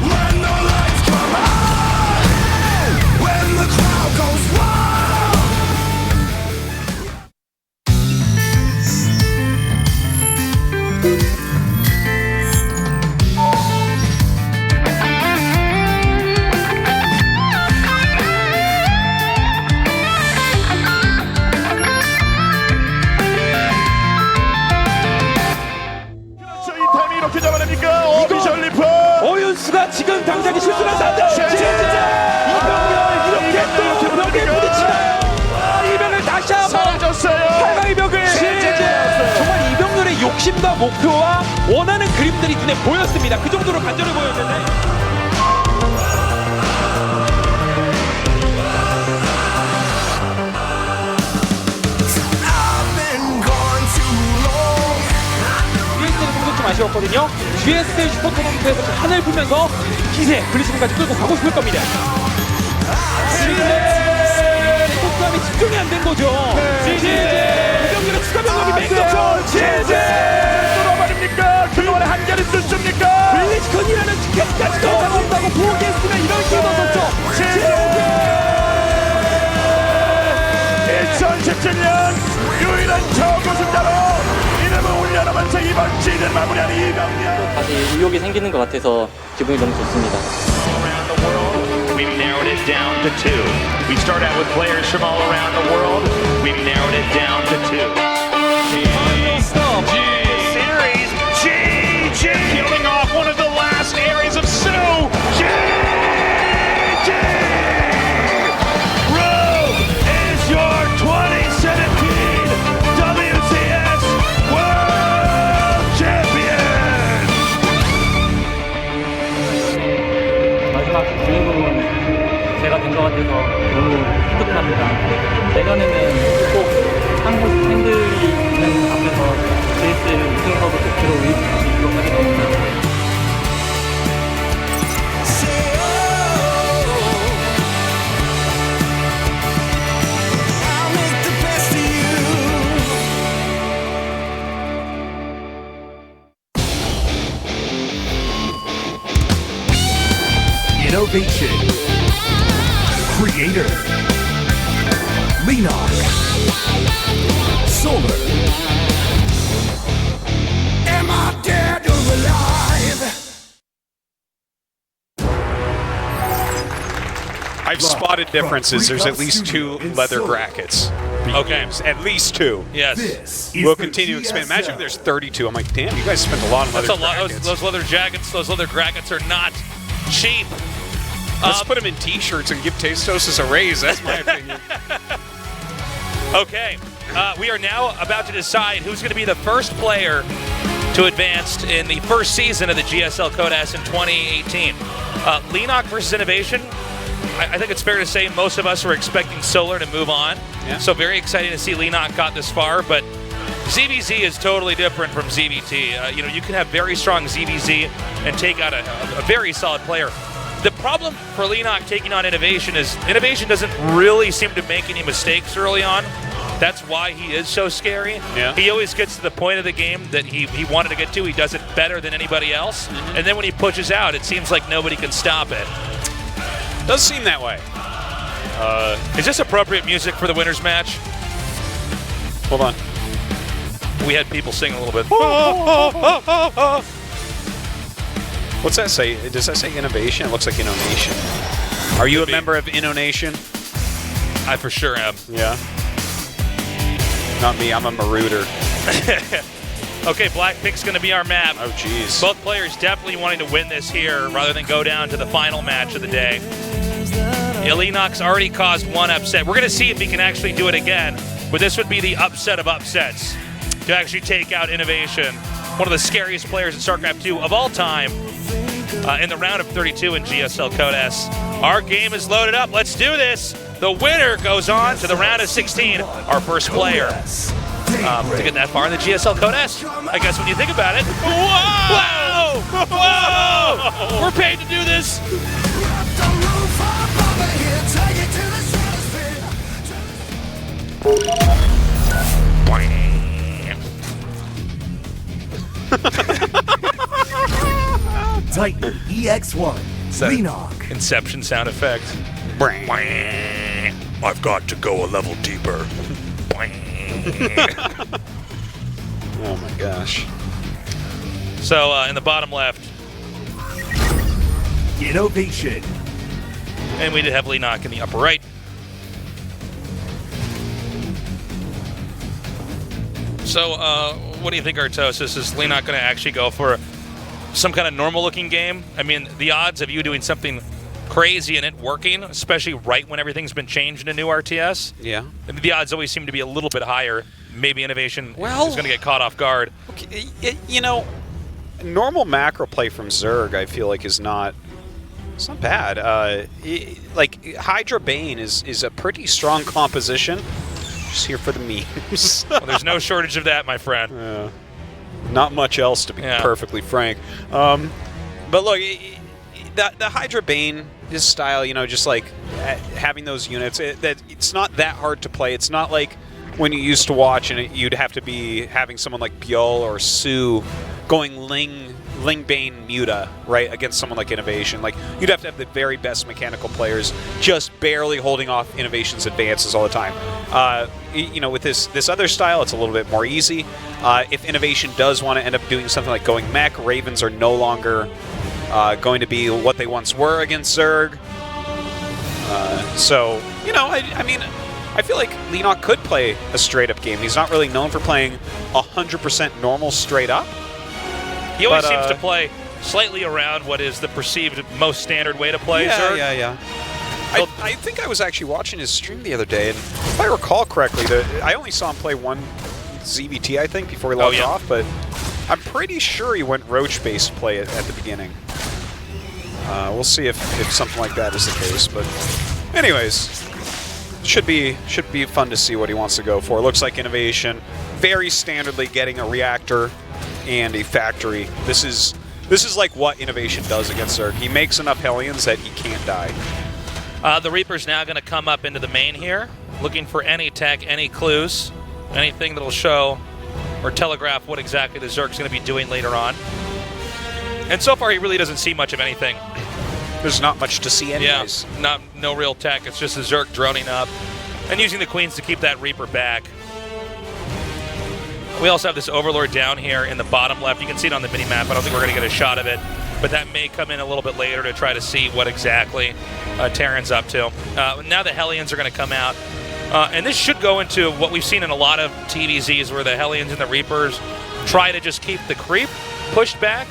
When the lights come on, when the crowd goes wild. 이렇게 잡아냅니까? 오피셜 리프 오윤수가 지금 당장에 실수를 한다. 이병렬 이렇게 또 벽에 부딪히나요? 이병렬 다시 한번 사라졌어요. 8강의 벽을 정말 이병렬의 욕심과 목표와 원하는 그림들이 눈에 보였습니다. 그 정도로 간절해 보였는데 좀 아쉬웠거든요. GSL 슈퍼 토너먼트에서 하늘 풀면서 기세, 블리츠까지 끌고 가고 싶을 겁니다. 그런데 포크함이 집중이 안 된 거죠. 이병렬의 추가 병력이 맹독죠. 또 말입니까? 그동안의 한계를 뚫습니까? 블리츠컨이라는 티켓까지 더 잡아온다고 보겠으면 이런 기회도 없었죠. 2017년 유일한 저우승자로 이름을 올려놓으면서 이번 시즌 마무리하는 이병렬. 다시 의욕이 생기는 것 같아서 기분이 너무 좋습니다. We've narrowed it down to 2. We start out with players from all around the world. We've narrowed it down to 2. Series GG killing off one of the last areas of Sue. GG. Ro is your 2017 WCS World Champion. 마지막 주인공은 제가 된 것 같아서 너무 뿌듯합니다. 내년에는 꼭 한국 팬들이 있는 앞에서 GSL 우승컵을 꼭 들어올리도록 하겠습니다. INnoVation. Creator. Leenock. Solar. Am I dead or alive? I've spotted differences. There's at least 2 leather brackets. Okay. At least 2. Yes. We'll continue to expand. Imagine if there's 32. I'm like, damn, you guys spent a lot on leather That's a lot. brackets. Those leather jackets, those leather brackets are not cheap. Let's put them in t-shirts and give Tastos a raise. That's my opinion. Okay. We are now about to decide who's going to be the first player to advance in the first season of the GSL CODAS in 2018. Leenock versus INnoVation. I think it's fair to say most of us were expecting Solar to move on. Yeah. So very exciting to see Leenock got this far, but ZVZ is totally different from ZVT. You can have very strong ZVZ and take out a very solid player. The problem for Leenock taking on INnoVation is INnoVation doesn't really seem to make any mistakes early on. That's why he is so scary. Yeah. He always gets to the point of the game that he wanted to get to. He does it better than anybody else. Mm-hmm. And then when he pushes out, it seems like nobody can stop it. Does seem that way. Is this appropriate music for the winners match? Hold on. We had people sing a little bit. What's that say? Does that say INnoVation? It looks like INnoVation. Are you a member of INnoVation? I for sure am. Yeah. Not me. I'm a Marauder. Okay, Black Pink's going to be our map. Oh, jeez. Both players definitely wanting to win this here rather than go down to the final match of the day. Leenock's already caused one upset. We're going to see if he can actually do it again, but this would be the upset of upsets to actually take out INnoVation, one of the scariest players in StarCraft 2 of all time, in the round of 32 in GSL CODAS. Our game is loaded up. Let's do this. The winner goes on to the round of 16, our first player. To get that far in the GSL CODAS, I guess when you think about it. Whoa! Whoa! We're paid to do this. Titan EX1, Leenock. Inception sound effect. I've got to go a level deeper. Oh my gosh. So in the bottom left, INnoVation. and we did have Leenock in the upper right. So what do you think, Artosis? Is Leenock going to actually go for some kind of normal-looking game? I mean, the odds of you doing something crazy and it working, especially right when everything's been changed in a new RTS, Yeah. the odds always seem to be a little bit higher. Maybe INnoVation Well- is going to get caught off guard. Okay, you know, normal macro play from Zerg, I feel like, is not. It's not bad. Like Hydra Bane is a pretty strong composition. Just here for the memes. Well, there's no shortage of that, my friend. Not much else, to be Yeah. perfectly frank. But look, the Hydra Bane, his style, you know, just like having those units, it's not that hard to play. It's not like when you used to watch and you'd have to be having someone like Bjol or Sue going Ling Bane Muta, right, against someone like INnoVation. Like, you'd have to have the very best mechanical players just barely holding off INnoVation's advances all the time. You know, with this other style, it's a little bit more easy. If INnoVation does want to end up doing something like going mech, Ravens are no longer going to be what they once were against Zerg. So, you know, I mean, I feel like Leenock could play a straight-up game. He's not really known for playing 100% normal straight-up. He always But, seems to play slightly around what is the perceived most standard way to play Zerg. Yeah. I think I was actually watching his stream the other day, and if I recall correctly, I only saw him play one ZVT, I think, before he logged yeah. off, but I'm pretty sure he went Roach-based play at the beginning. We'll see if something like that is the case, but anyways, should be fun to see what he wants to go for. Looks like INnoVation, very standardly getting a reactor and a factory. This is like what INnoVation does against Zerg. He makes enough Hellions that he can't die. The Reaper's now going to come up into the main here, looking for any tech, any clues, anything that'll show or telegraph what exactly the Zerg's going to be doing later on. And so far, he really doesn't see much of anything. There's not much to see anyways. Yeah, no real tech. It's just the Zerg droning up and using the Queens to keep that Reaper back. We also have this Overlord down here in the bottom left. You can see it on the mini-map. I don't think we're going to get a shot of it, but that may come in a little bit later to try to see what exactly Terran's up to. Now the Hellions are going to come out, and this should go into what we've seen in a lot of TVZs where the Hellions and the Reapers try to just keep the creep pushed back.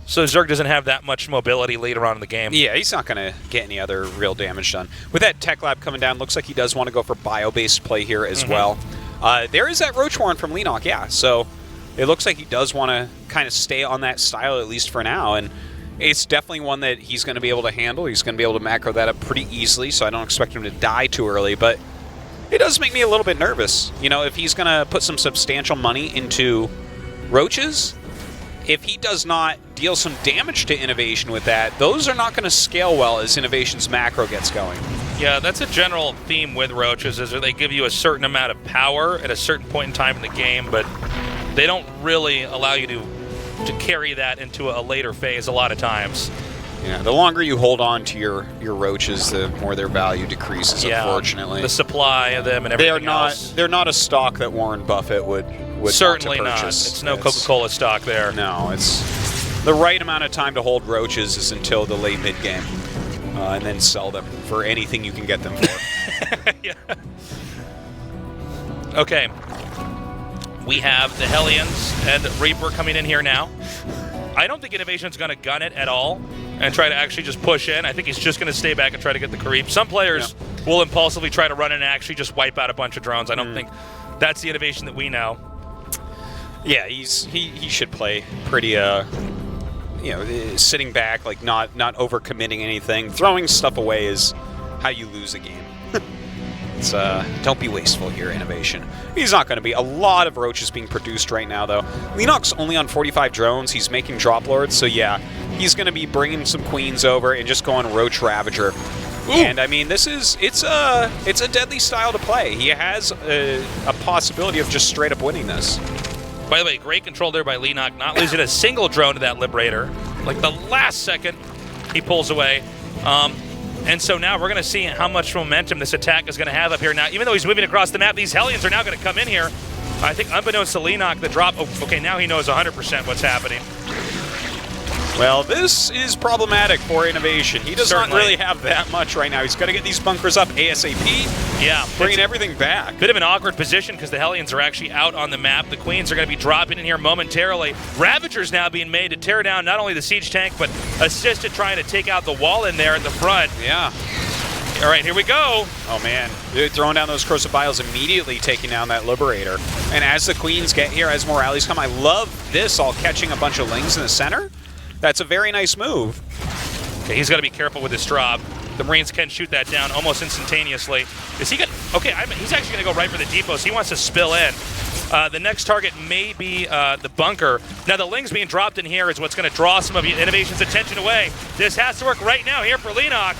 So Zerg doesn't have that much mobility later on in the game. Yeah, he's not going to get any other real damage done. With that Tech Lab coming down, looks like he does want to go for bio-based play here as well. There is that Roach Warren from Leenock, yeah. So it looks like he does want to kind of stay on that style, at least for now. And it's definitely one that he's going to be able to handle. He's going to be able to macro that up pretty easily, so I don't expect him to die too early. But it does make me a little bit nervous. You know, if he's going to put some substantial money into Roaches, if he does not deal some damage to INnoVation with that, those are not going to scale well as INnoVation's macro gets going. Yeah, that's a general theme with Roaches, is that they give you a certain amount of power at a certain point in time in the game, but they don't really allow you to carry that into a later phase a lot of times. Yeah, the longer you hold on to your Roaches, the more their value decreases, Yeah, unfortunately. the supply of them and everything else. They're not a stock that Warren Buffett would Certainly want to not. purchase. It's no Coca-Cola stock there. No, it's the right amount of time to hold Roaches is until the late mid game, and then sell them for anything you can get them for. Yeah. Okay. We have the Hellions and Reaper coming in here now. I don't think INnoVation's going to gun it at all and try to actually just push in. I think he's just going to stay back and try to get the creep. Some players will impulsively try to run in and actually just wipe out a bunch of drones. I don't think that's the INnoVation that we know. Yeah, he should play pretty you know, sitting back, like not overcommitting anything. Throwing stuff away is how you lose a game. It's don't be wasteful here, INnoVation. He's not going to be. A lot of Roaches being produced right now, though. Leenock's only on 45 drones. He's making drop lords, so yeah, he's going to be bringing some queens over and just going Roach Ravager. Ooh. And I mean, it's a deadly style to play. He has a possibility of just straight up winning this. By the way, great control there by Leenock, not losing a single drone to that Liberator. Like the last second, he pulls away. And so now we're going to see how much momentum this attack is going to have up here. Now, even though he's moving across the map, these Hellions are now going to come in here. I think unbeknownst to Leenock, the drop... Oh, okay, now he knows 100% what's happening. Well, this is problematic for INnoVation. He does Certainly. not really have that much right now. He's got to get these bunkers up ASAP. Yeah. Bringing everything back. Bit of an awkward position because the Hellions are actually out on the map. The Queens are going to be dropping in here momentarily. Ravagers now being made to tear down not only the siege tank, but assist at trying to take out the wall in there at the front. Yeah. All right, here we go. Oh, man. They're throwing down those corrosive vials, immediately taking down that Liberator. And as the Queens get here, as more rallies come, I love this all catching a bunch of Lings in the center. That's a very nice move. Okay, he's got to be careful with this drop. The Marines can shoot that down almost instantaneously. Is he going to... Okay, he's actually going to go right for the depot, so he wants to spill in. The next target may be the bunker. Now, the Lings being dropped in here is what's going to draw some of INnoVation's attention away. This has to work right now here for Leenock.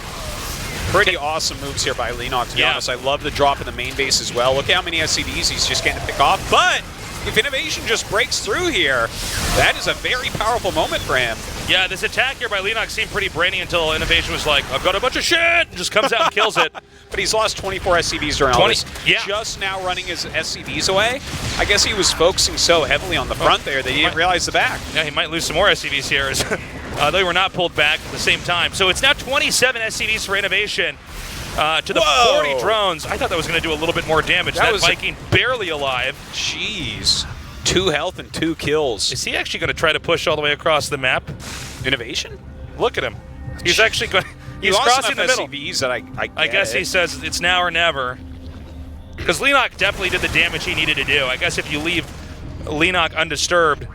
Pretty awesome moves here by Leenock, to be honest. I love the drop in the main base as well. Look at how many SCVs he's just getting to pick off. But if INnoVation just breaks through here, that is a very powerful moment for him. Yeah, this attack here by Leenock seemed pretty brainy until INnoVation was like, I've got a bunch of shit, and just comes out and kills it. But he's lost 24 SCVs during all this. Just now running his SCVs away. I guess he was focusing so heavily on the front there that he didn't realize the back. Yeah, he might lose some more SCVs here. They were not pulled back at the same time. So it's now 27 SCVs for INnoVation to the 40 drones. I thought that was going to do a little bit more damage. That Viking barely alive. Jeez. 2 health and 2 kills. Is he actually going to try to push all the way across the map? INnoVation? Look at him. He's actually going. He's crossing the middle. SCVs that I guess he says it's now or never. Because Leenock definitely did the damage he needed to do. I guess if you leave Leenock undisturbed,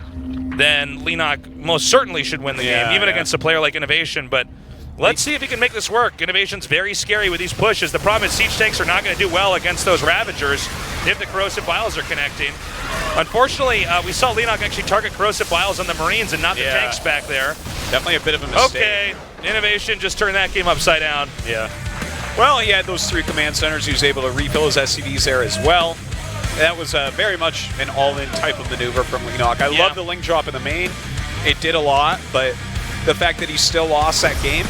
then Leenock most certainly should win the game, even against a player like INnoVation. But let's see if he can make this work. INnoVation's very scary with these pushes. The problem is siege tanks are not going to do well against those Ravagers if the corrosive vials are connecting. Unfortunately, we saw Leenock actually target corrosive vials on the Marines and not the tanks back there. Definitely a bit of a mistake. Okay, INnoVation just turned that game upside down. Yeah. Well, he had those 3 command centers. He was able to refill his SCVs there as well. That was very much an all-in type of maneuver from Leenock. I love the Ling drop in the main. It did a lot, but the fact that he still lost that game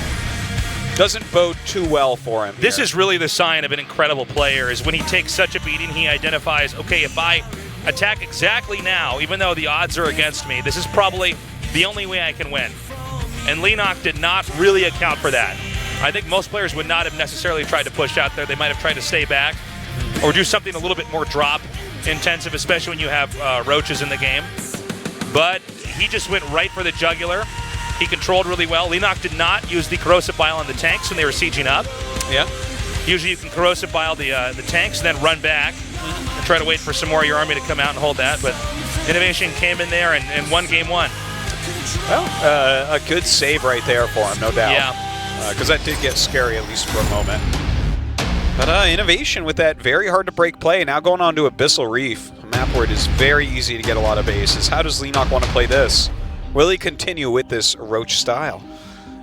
doesn't bode too well for him. This is really the sign of an incredible player, is when he takes such a beating, he identifies, okay, if I attack exactly now, even though the odds are against me, this is probably the only way I can win. And Leenock did not really account for that. I think most players would not have necessarily tried to push out there. They might have tried to stay back or do something a little bit more drop intensive, especially when you have roaches in the game. But he just went right for the jugular. He controlled really well. Leenock did not use the corrosive bile on the tanks when they were sieging up. Yeah. Usually you can corrosive bile the tanks and then run back and try to wait for some more of your army to come out and hold that. But INnoVation came in there and won game 1. Well, a good save right there for him, no doubt. Yeah. Because that did get scary, at least for a moment. But INnoVation with that very hard-to-break play, now going on to Abyssal Reef, a map where it is very easy to get a lot of bases. How does Leenock want to play this? Will he continue with this Roach style?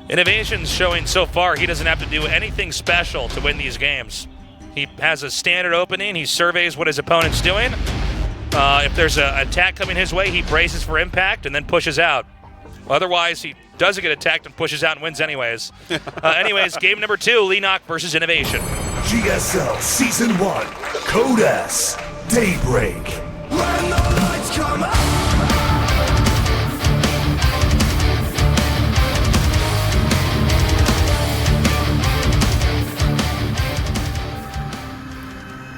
INnoVation's showing so far he doesn't have to do anything special to win these games. He has a standard opening, he surveys what his opponent's doing. If there's an attack coming his way, he braces for impact and then pushes out. Otherwise, he doesn't get attacked and pushes out and wins anyways. Anyways, game number 2, Leenock versus INnoVation. GSL Season 1, Code S, Daybreak. When the lights come out.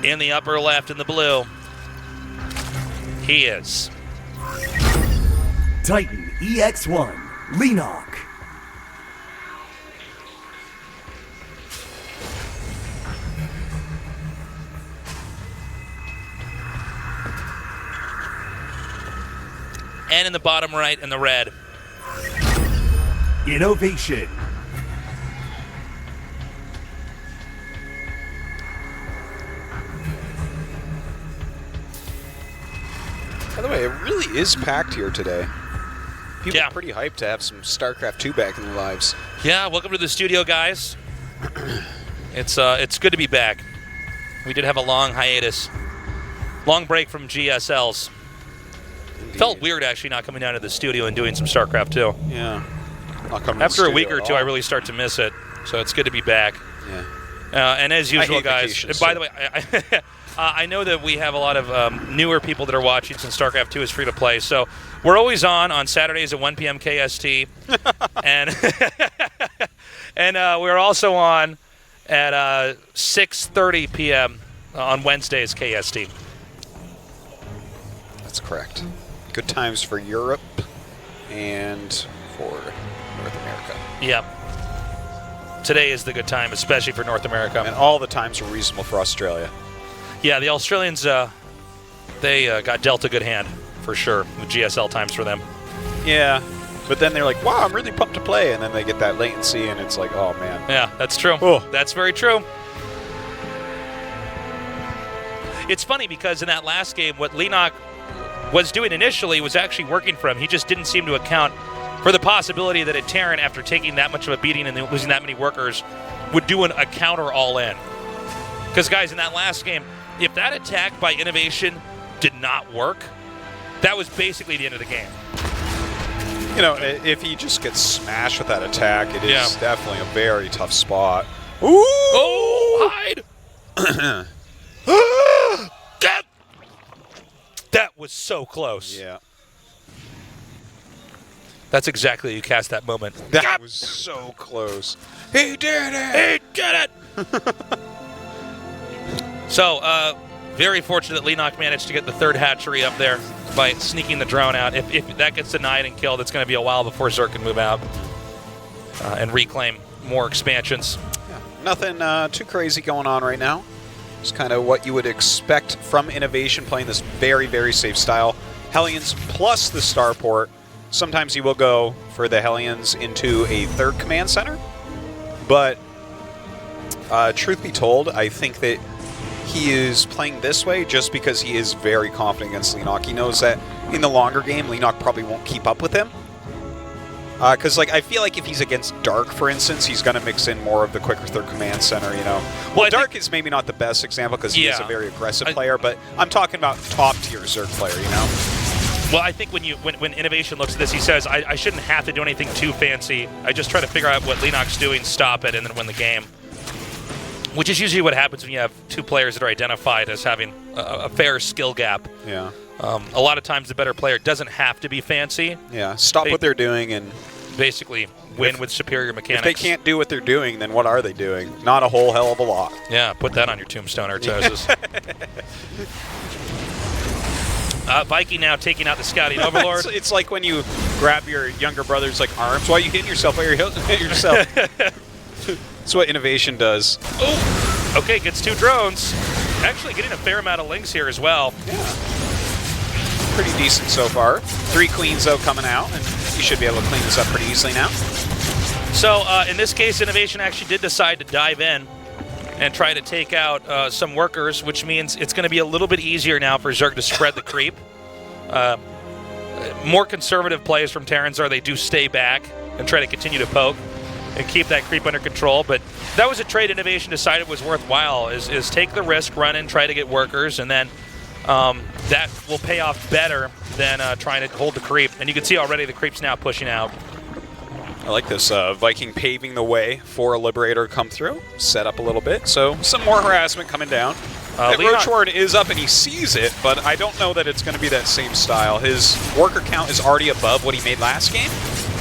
In the upper left in the blue, he is Titan EX1, Leenock. and in the bottom right in the red, INnoVation. By the way, it really is packed here today. People Yeah. are pretty hyped to have some StarCraft 2 back in their lives. Yeah, welcome to the studio, guys. It's good to be back. We did have a long hiatus, long break from GSLs. Felt weird actually not coming down to the studio and doing some StarCraft 2. Yeah. Not coming to After the a week studio or at two, I all. really start to miss it. So it's good to be back. Yeah. And as usual, hate guys, vacations, by too. the way, I know that we have a lot of newer people that are watching since StarCraft 2 is free to play. So we're always on Saturdays at 1 p.m. KST. and and we're also on at 6:30 p.m. on Wednesdays KST. That's correct. Good times for Europe and for North America. Yep. Today is the good time, especially for North America. And all the times are reasonable for Australia. Yeah, the Australians, they got dealt a good hand, for sure, with GSL times for them. Yeah. But then they're like, wow, I'm really pumped to play. And then they get that latency, and it's like, oh, man. Yeah, that's true. Oh. That's very true. It's funny because in that last game, what Leenock was doing initially was actually working for him. He just didn't seem to account for the possibility that a Terran, after taking that much of a beating and losing that many workers, would do a counter all-in. Because, guys, in that last game, if that attack by INnoVation did not work, that was basically the end of the game. You know, if he just gets smashed with that attack, it is definitely a very tough spot. Ooh! Oh, hide! God! That was so close. Yeah. That's exactly how you cast that moment. That was so close. He did it! He did it! So, very fortunate that Leenock managed to get the third hatchery up there by sneaking the drone out. If that gets denied and killed, it's going to be a while before Zerk can move out and reclaim more expansions. Yeah. Nothing too crazy going on right now. It's kind of what you would expect from INnoVation, playing this very, very safe style. Hellions plus the starport. Sometimes he will go for the Hellions into a third command center. But truth be told, I think that he is playing this way just because he is very confident against Leenock. He knows that in the longer game, Leenock probably won't keep up with him. Because, like, I feel like if he's against Dark, for instance, he's going to mix in more of the quicker third command center, you know. Well, Dark is maybe not the best example because he is a very aggressive player, but I'm talking about top-tier Zerg player, you know. Well, I think when INnoVation looks at this, he says, I shouldn't have to do anything too fancy. I just try to figure out what Leenock's doing, stop it, and then win the game. Which is usually what happens when you have two players that are identified as having a fair skill gap. Yeah. A lot of times the better player doesn't have to be fancy. Yeah, stop what they're doing and basically win with superior mechanics. If they can't do what they're doing, then what are they doing? Not a whole hell of a lot. Yeah, put that on your tombstone, Artosis. Viking now taking out the Scouting Overlord. It's like when you grab your younger brother's like arms. Why are you hitting yourself? Why are you hitting yourself? That's what INnoVation does. Oh, okay, gets two drones. Actually getting a fair amount of links here as well. Yeah. Pretty decent so far. 3 queens, though, coming out, and you should be able to clean this up pretty easily now. So, in this case, INnoVation actually did decide to dive in and try to take out some workers, which means it's going to be a little bit easier now for Zerg to spread the creep. More conservative plays from Terrans are they do stay back and try to continue to poke and keep that creep under control. But that was a trade INnoVation decided was worthwhile, is take the risk, run in, try to get workers, and then that will pay off better than trying to hold the creep. And you can see already the creep's now pushing out. I like this Viking paving the way for a Liberator to come through, set up a little bit. So some more harassment coming down. Roach Warden is up and he sees it, but I don't know that it's going to be that same style. His worker count is already above what he made last game,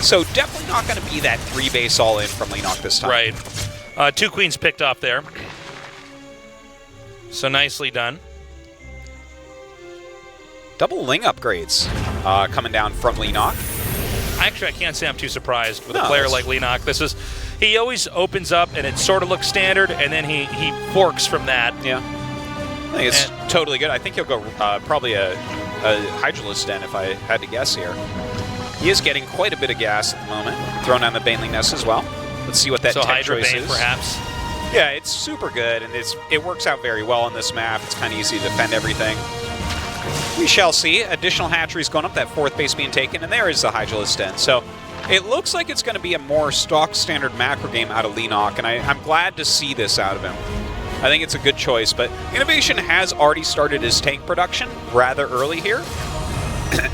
so definitely not going to be that 3-base all-in from Leenock this time. Right. 2 queens picked off there. So nicely done. Double Ling upgrades coming down from Leenock. Actually, I can't say I'm too surprised with a player like Leenock. He always opens up and it sort of looks standard, and then he forks from that. Yeah. I think it's totally good. I think he'll go probably a Hydralisk Den if I had to guess here. He is getting quite a bit of gas at the moment. Throwing down the Baneling Nest as well. Let's see what that tech Hydra choice Bane, is. perhaps. Yeah, it's super good, and it works out very well on this map. It's kind of easy to defend everything. We shall see. Additional hatcheries going up, that 4th base being taken, and there is the Hydralisk Den. So it looks like it's going to be a more stock standard macro game out of Leenock, and I'm glad to see this out of him. I think it's a good choice, but INnoVation has already started his tank production rather early here.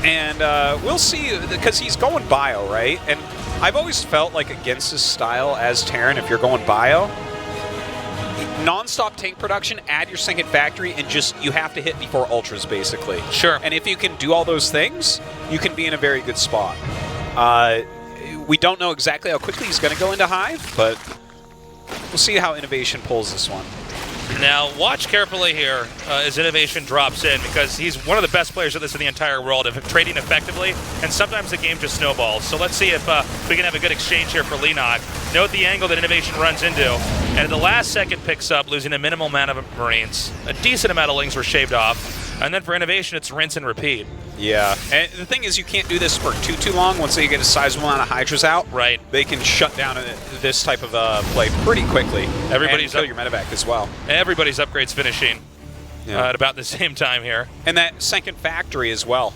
And we'll see, because he's going bio, right? And I've always felt like against his style as Terran, if you're going bio, non-stop tank production, add your second factory, and just you have to hit before ultras, basically. Sure. And if you can do all those things, you can be in a very good spot. We don't know exactly how quickly he's going to go into Hive, but we'll see how INnoVation pulls this one. Now, watch carefully here as INnoVation drops in, because he's one of the best players at this in the entire world of trading effectively, and sometimes the game just snowballs. So let's see if we can have a good exchange here for Leenock. Note the angle that INnoVation runs into, and at the last second picks up, losing a minimal amount of Marines. A decent amount of Lings were shaved off, and then for INnoVation, it's rinse and repeat. Yeah, and the thing is, you can't do this for too long. Once they get a sizable amount of Hydras out, right, they can shut down this type of play pretty quickly. Everybody's and kill your medevac as well. Everybody's upgrades finishing at about the same time here. And that second factory as well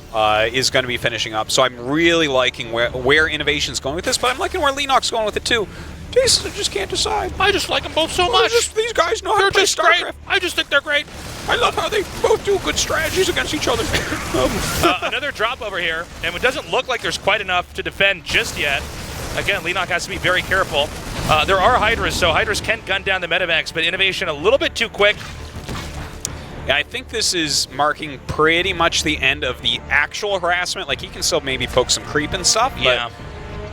is going to be finishing up. So I'm really liking where INnoVation's going with this, but I'm liking where Leenock's going with it too. Jesus, I just can't decide. I just like them both so much. These guys know how to play StarCraft. Great. I just think they're great. I love how they both do good strategies against each other. Another drop over here, and it doesn't look like there's quite enough to defend just yet. Again, Leenock has to be very careful. There are Hydras, so Hydras can gun down the medevacs, but INnoVation a little bit too quick. Yeah, I think this is marking pretty much the end of the actual harassment. Like, he can still maybe poke some creep and stuff, but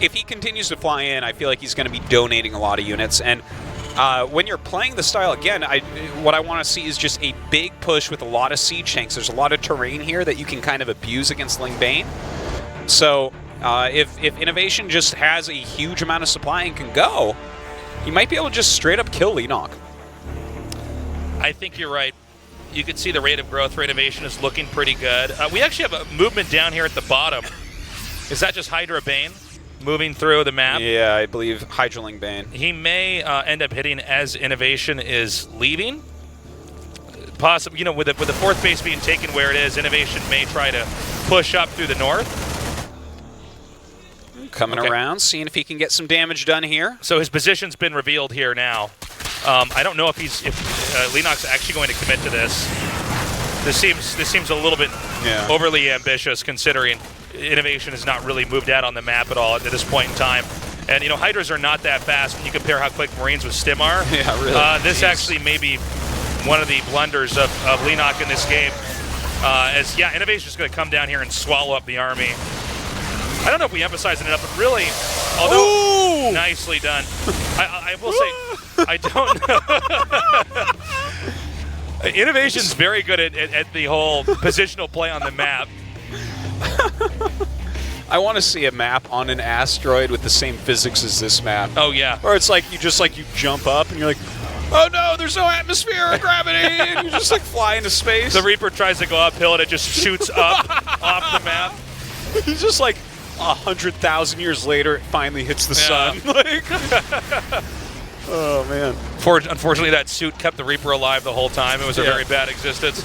if he continues to fly in, I feel like he's going to be donating a lot of units. And when you're playing the style, again, what I want to see is just a big push with a lot of siege tanks. There's a lot of terrain here that you can kind of abuse against Ling Bane. So if INnoVation just has a huge amount of supply and can go, he might be able to just straight up kill Leenock. I think you're right. You can see the rate of growth for INnoVation is looking pretty good. We actually have a movement down here at the bottom. Is that just Hydra Bane moving through the map? Yeah, I believe Hydra Ling Bane. He may end up hitting as INnoVation is leaving. Possibly, you know, with the fourth base being taken where it is, INnoVation may try to push up through the north. Coming around, seeing if he can get some damage done here. So his position's been revealed here now. I don't know if Leenock's actually going to commit to this. This seems a little bit overly ambitious, considering INnoVation has not really moved out on the map at all at this point in time. And you know, Hydras are not that fast when you compare how quick Marines with Stim are. Yeah, really. This actually may be one of the blunders of Leenock in this game. INnoVation is going to come down here and swallow up the army. I don't know if we emphasize it enough, but really, although nicely done, I will say, I don't know. INnoVation's very good at the whole positional play on the map. I want to see a map on an asteroid with the same physics as this map. Oh yeah. Or it's like you jump up and you're like, oh no, there's no atmosphere or gravity, and you just like fly into space. The Reaper tries to go uphill and it just shoots up off the map. He's just like 100,000 years later, it finally hits the sun. Like, oh man. Unfortunately, that suit kept the Reaper alive the whole time. It was a very bad existence.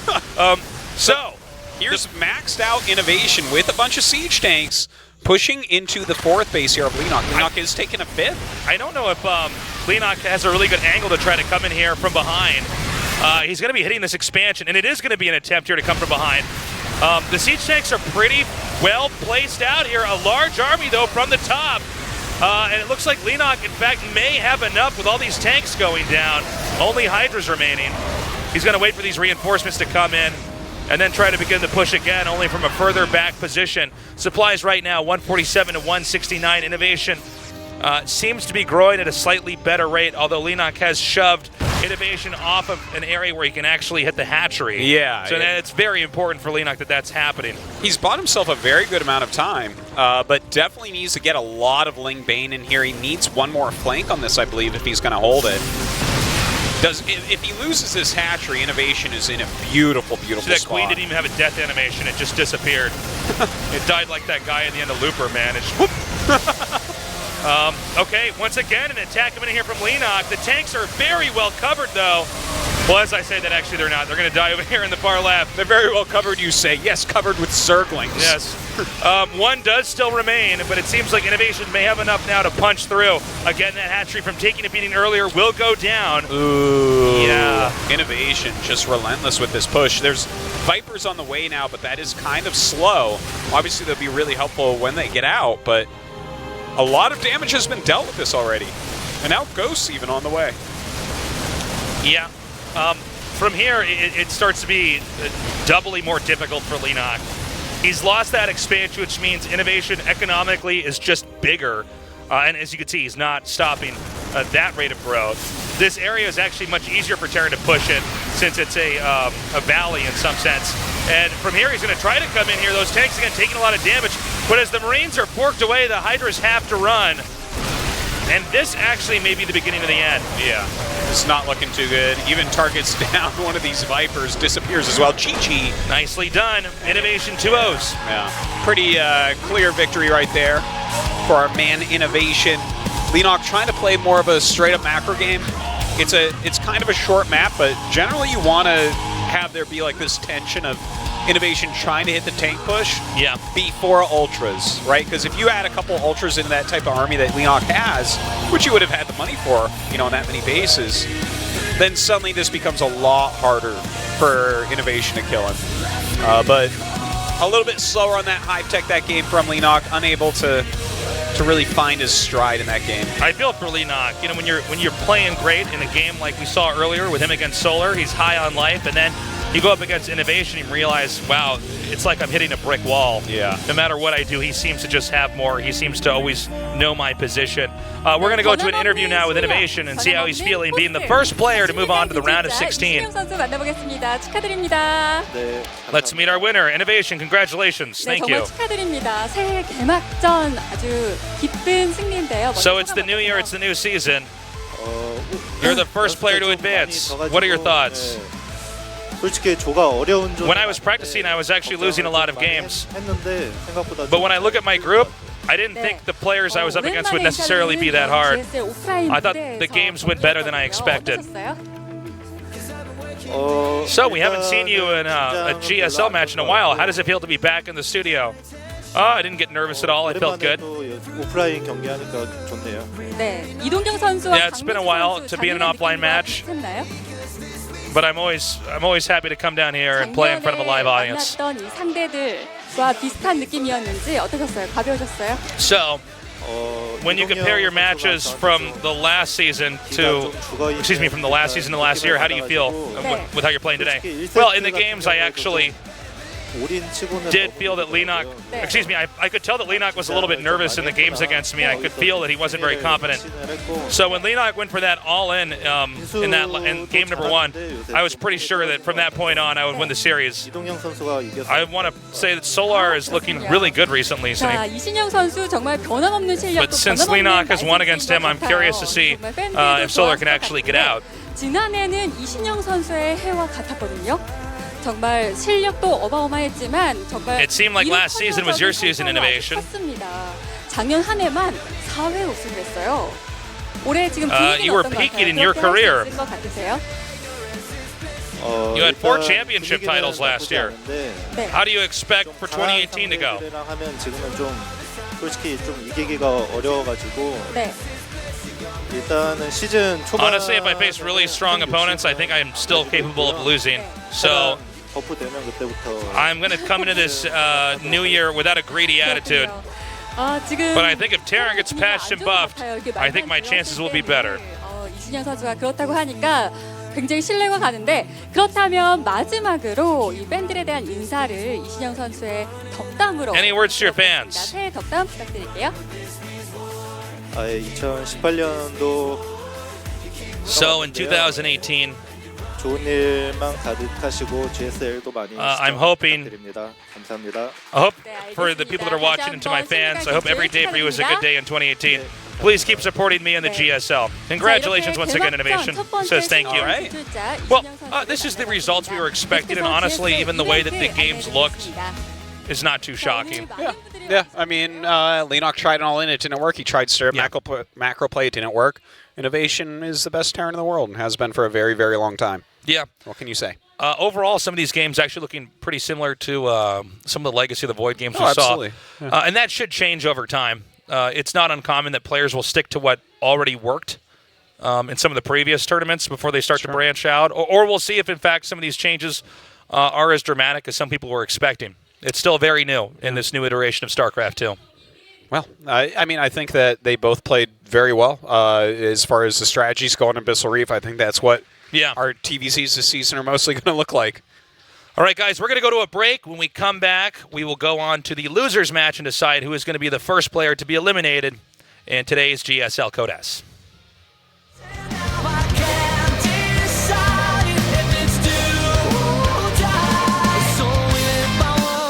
So here's maxed out INnoVation with a bunch of siege tanks pushing into the fourth base here of Leenock. Leenock is taking a fifth. I don't know if Leenock has a really good angle to try to come in here from behind. He's going to be hitting this expansion, and it is going to be an attempt here to come from behind. The siege tanks are pretty well placed out here. A large army, though, from the top. And it looks like Leenock, in fact, may have enough with all these tanks going down. Only Hydras remaining. He's going to wait for these reinforcements to come in and then try to begin the push again, only from a further back position. Supplies right now, 147 to 169. INnoVation seems to be growing at a slightly better rate, although Leenock has shoved INnoVation off of an area where he can actually hit the hatchery. Yeah. So it's very important for Leenock that that's happening. He's bought himself a very good amount of time, but definitely needs to get a lot of Ling Bane in here. He needs one more flank on this, I believe, if he's going to hold it. If he loses this hatchery, INnoVation is in a beautiful, beautiful that spot. Queen didn't even have a death animation. It just disappeared. It died like that guy at the end of Looper, man. It just, whoop. Okay, once again, an attack coming in here from Leenock. The tanks are very well covered, though, Well, as I say that, actually they're not. They're going to die over here in the far left. They're very well covered, you say. Yes, covered with Zerglings. Yes. One does still remain, but it seems like INnoVation may have enough now to punch through. Again, that hatchery from taking a beating earlier will go down. Ooh. Yeah. INnoVation just relentless with this push. There's Vipers on the way now, but that is kind of slow. Obviously, they'll be really helpful when they get out, but a lot of damage has been dealt with this already. And now Ghosts even on the way. Yeah. From here, it starts to be doubly more difficult for Leenock. He's lost that expansion, which means INnoVation economically is just bigger. And as you can see, he's not stopping that rate of growth. This area is actually much easier for Terran to push in since it's a valley in some sense. And from here, he's going to try to come in here. Those tanks, again, taking a lot of damage. But as the Marines are porked away, the Hydras have to run. And this actually may be the beginning of the end. Yeah, it's not looking too good. Even targets down one of these Vipers, disappears as well. Chi-Chi. Nicely done. INnoVation 2-0s. Yeah, pretty clear victory right there for our man INnoVation. Leenock trying to play more of a straight-up macro game. It's kind of a short map, but generally you want to have there be like this tension of INnoVation trying to hit the tank push before ultras, right? Because if you add a couple ultras into that type of army that Leenock has, which you would have had the money for, you know, on that many bases, then suddenly this becomes a lot harder for INnoVation to kill him. But a little bit slower on that hive tech that game from Leenock, unable to really find his stride in that game. I feel for Leenock. You know, when you're playing great in a game like we saw earlier with him against Solar, he's high on life, and then you go up against INnoVation and realize, wow, it's like I'm hitting a brick wall. Yeah. No matter what I do, he seems to just have more. He seems to always know my position. We're going to go to an interview now with INnoVation and see how he's feeling, being the first player to move on to the round of 16. Let's meet our winner, INnoVation. Congratulations. Thank you. 축하드립니다. 새해 개막전 아주 기쁜 승리인데요. So it's the new year, it's the new season. You're the first player to advance. What are your thoughts? 솔직히 조가 어려운 When I was practicing, I was actually losing a lot of games. But when I look at my group, I didn't think the players I was up against would necessarily be that hard. I thought the games went better than I expected. So we haven't seen you in a GSL match in a while. How does it feel to be back in the studio? Oh, I didn't get nervous at all. I felt good. 오프라인 경기하니까 좋네요. 네, 이동경 선수와 Yeah, it's been a while to be in an offline match. But I'm always happy to come down here and play in front of a live audience. 만났던 이 상대들과 비슷한 느낌이었는지 어떠셨어요? 가벼우셨어요? So, when you compare your matches from the last season to, from the last season to last year, how do you feel with how you're playing today? Well, in the games, I actually did feel that Leenock, I could tell that Leenock was a little bit nervous in the games against me. I could feel that he wasn't very confident. So when Leenock went for that all-in in game number 1, I was pretty sure that from that point on I would win the series. I want to say that Solar is looking really good recently. 자, 이신영 선수 정말 변함없는 실력도 But since Leenock has won against him, I'm curious to see if Solar can actually get out. 지난해는 이신영 선수의 해와 같았거든요. 정말 실력도 어마어마했지만 정말 It seemed like last season was your season, INnoVation. 작년 한 해만 4회 우승을 했어요. 올해 지금 you were peaking in your career. 것 같으세요? You had 4 championship titles last year. 네. How do you expect for 2018 to go? 하면 지금은 좀 솔직히 좀 이기기가 어려워가지고 네. 일단은 시즌 초반 Honestly, if I face really strong opponents, I think I'm still capable of losing. So 버프되면 그때부터 I'm going to come into this new year without a greedy attitude. 지금 But I think if Terran gets patched and buffed, I think my chances will be better. 이신영 선수가 그렇다고 하니까 굉장히 신뢰가 가는데 그렇다면 마지막으로 이 팬들에 대한 인사를 이신영 선수의 덕담으로 Any words to your fans? 새해 덕담 부탁드릴게요. 2018년도 So in 2018, 좋은 일만 가득하시고 GSL도 많이 I'm hoping. 부탁드립니다. 감사합니다. I hope for the people that are watching and to my fans, I hope every day for you is a good day in 2018. Please keep supporting me in the GSL. Congratulations once again, INnoVation. Says thank you. All right. Well, this is the results we were expecting, and honestly, even the way that the games looked is not too shocking. Yeah, I mean, Leenock tried it all in, it didn't work. He tried straight macro play, it didn't work. INnoVation is the best Terran in the world and has been for a very, very long time. Yeah. What can you say? Overall, some of these games actually looking pretty similar to some of the Legacy of the Void games we absolutely. saw. And that should change over time. It's not uncommon that players will stick to what already worked in some of the previous tournaments before they start to branch out. Or we'll see if, in fact, some of these changes are as dramatic as some people were expecting. It's still very new in this new iteration of StarCraft 2. Well, I mean, I think that they both played very well as far as the strategies go on Abyssal Reef. I think that's what our TVCs this season are mostly going to look like. All right, guys, we're going to go to a break. When we come back, we will go on to the losers match and decide who is going to be the first player to be eliminated in today's GSL Code S.